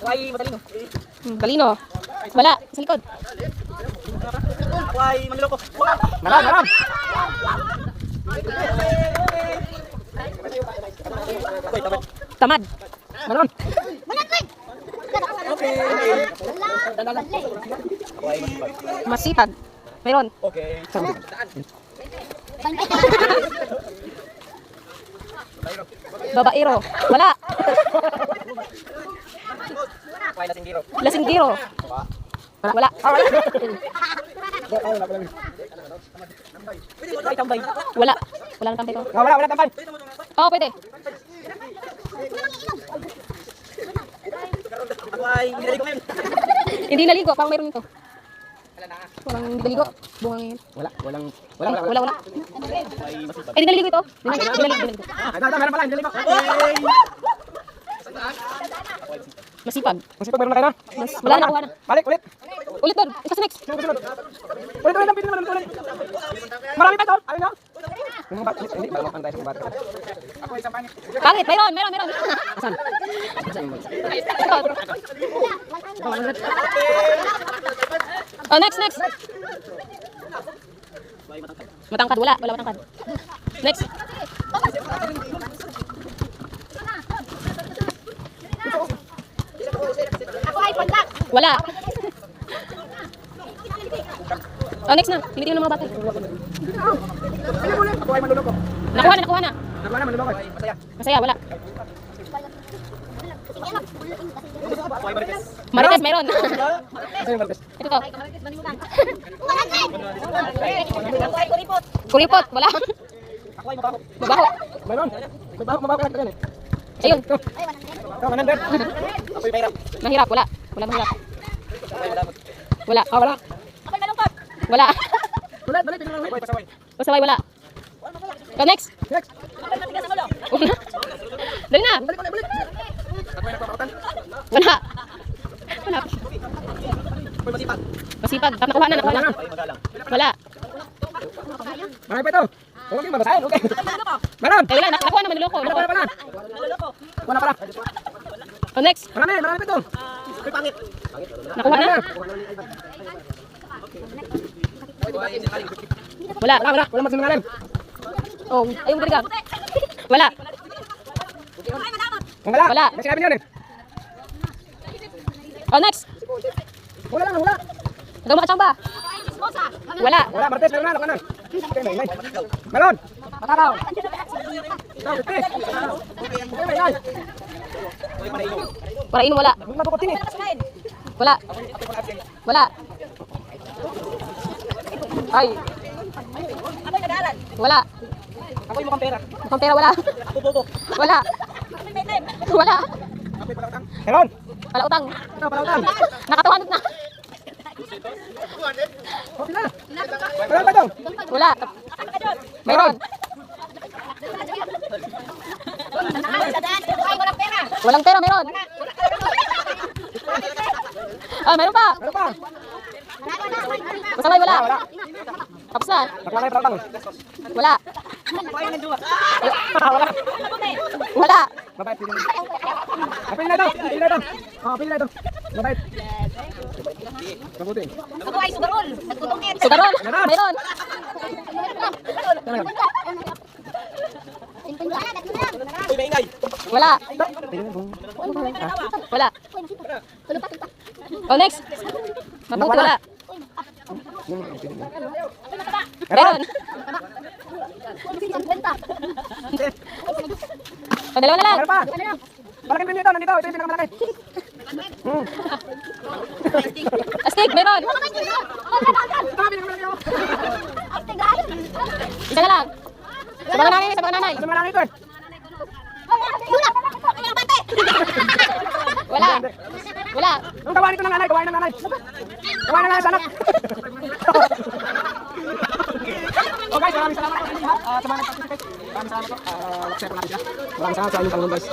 Ay, matalino. Talino. Wala. Sa likod. Ay, manloko. Maram. Tamad. Maron. Masipag. Meron. Okay. Babaero. Wala. Ay, lasindiro. Lasinggiro. Wala. Ay, tambay. Wala. Wala nang tambay ko. Wala tambay. Oo, pwede. Ako ay ginali ko ngayon. Hindi naligo. Parang meron ito. Walang hindi naligo. Bunga ngayon. Wala. Hindi naligo ito. Hindi naligo. Meron pala, hindi ko. Masipag. Kasi pag meron na kayo na. Wala na, nakuha na. Balik, ulit. Ulit doon. Isa sa next. Sunod. Ulit, ang pito naman ulit. Marami pa ito. Ayun na. Hindi, malaman tayo sa bata. Ako isang pangit. Pangit. Meron. Saan? Oh, next. Matangkad. Wala matangkad. Next. Wala. Oh, next na. Tinitingnan ng mga bata. Ako ay manluloko. Nakuha na. Nakuha na, manluloko. Masaya. Masaya, wala. Ako ay marites. Marites, meron. Ito yung Martes. Ito to. Ako ay kuripot. Kuripot, wala. Ako ay mabaho. Babaho. Mayroon. Mabaho ka lang. Ayun. Ito, 100. Ako ay mahirap. Mahirap, wala. Wala mahirap. Ako ay malamot. Wala. Wala. Ako ay malungkot. Wala. Balik. Ako ay pasaway. Pasaway, wala. So, next. Next. Ako ay matigas ang ulo. Una. Dali na. Balik. Ako ay nagpapakatan. Wala. Wala. Ako ay masipag. Masipag. Nakuha na. Ako ay magalang. Wala. Marami pa ito. Okay, mabasahin. Okay. Meron. Eh, wala. Nakuha na, manluloko. Wala. Maluloko. Wala pala. So, next. Marami pa ito. Ako ay pangit. Nakuha na. Ako ay sinungaling. Wala. Wala magsinungaling. Oh, ayun talaga. Wala. Wala. Wala. May sinabi niyo eh. Oh, next. Wala. Hanggang makachamba. Wala. Wala, Martes, meron na. Okay, may. Meron. Mataraw. Ito, 50. Okay, may. Ako ay marainom. Para ino, wala. Ang nabukotin eh. Wala. Wala. Ay. Ako ay nag-aaral. Wala. Ako ay mukhang pera. Mukhang pera, wala. Ako bobo. Wala. Ako ay may time. Wala. Meron. Wala utang. Ito, palautan. Nakatawanod na. Okay na. Meron pa ito. Wala. Meron. Walang pera, meron. Ah, meron pa. Meron pa. Pasaway, wala. Tapos na. Bakla kayo, palautan. Wala. Ako ay nagduwa. Wala. Wala. Mabait. Pili na ito. Pili na ito. Mabait. Mabuti. Ako ay sugarol. Nagtutungkit. Sugaron. Meron. Ako ay maingay. Wala. Wala. Oh, next. Mabuti, wala. Meron. O, dalawa na lang. Meron pa. Malaking pili ito. Nandito. Ito yung pinakamalaki. Astig, meron. Isa na lang. Sa mga nanay, sa mga nanay. Ito malaki ito eh. Wala. Wala. Yung gawain ito ng nanay. Gawain ng nanay. Gawain ng nanay sa anak. Oh guys, maraming salamat po sa inyo lahat. Sa mga nag-participate. Maraming salamat po. Maraming salamat sa inyong pangunan guys.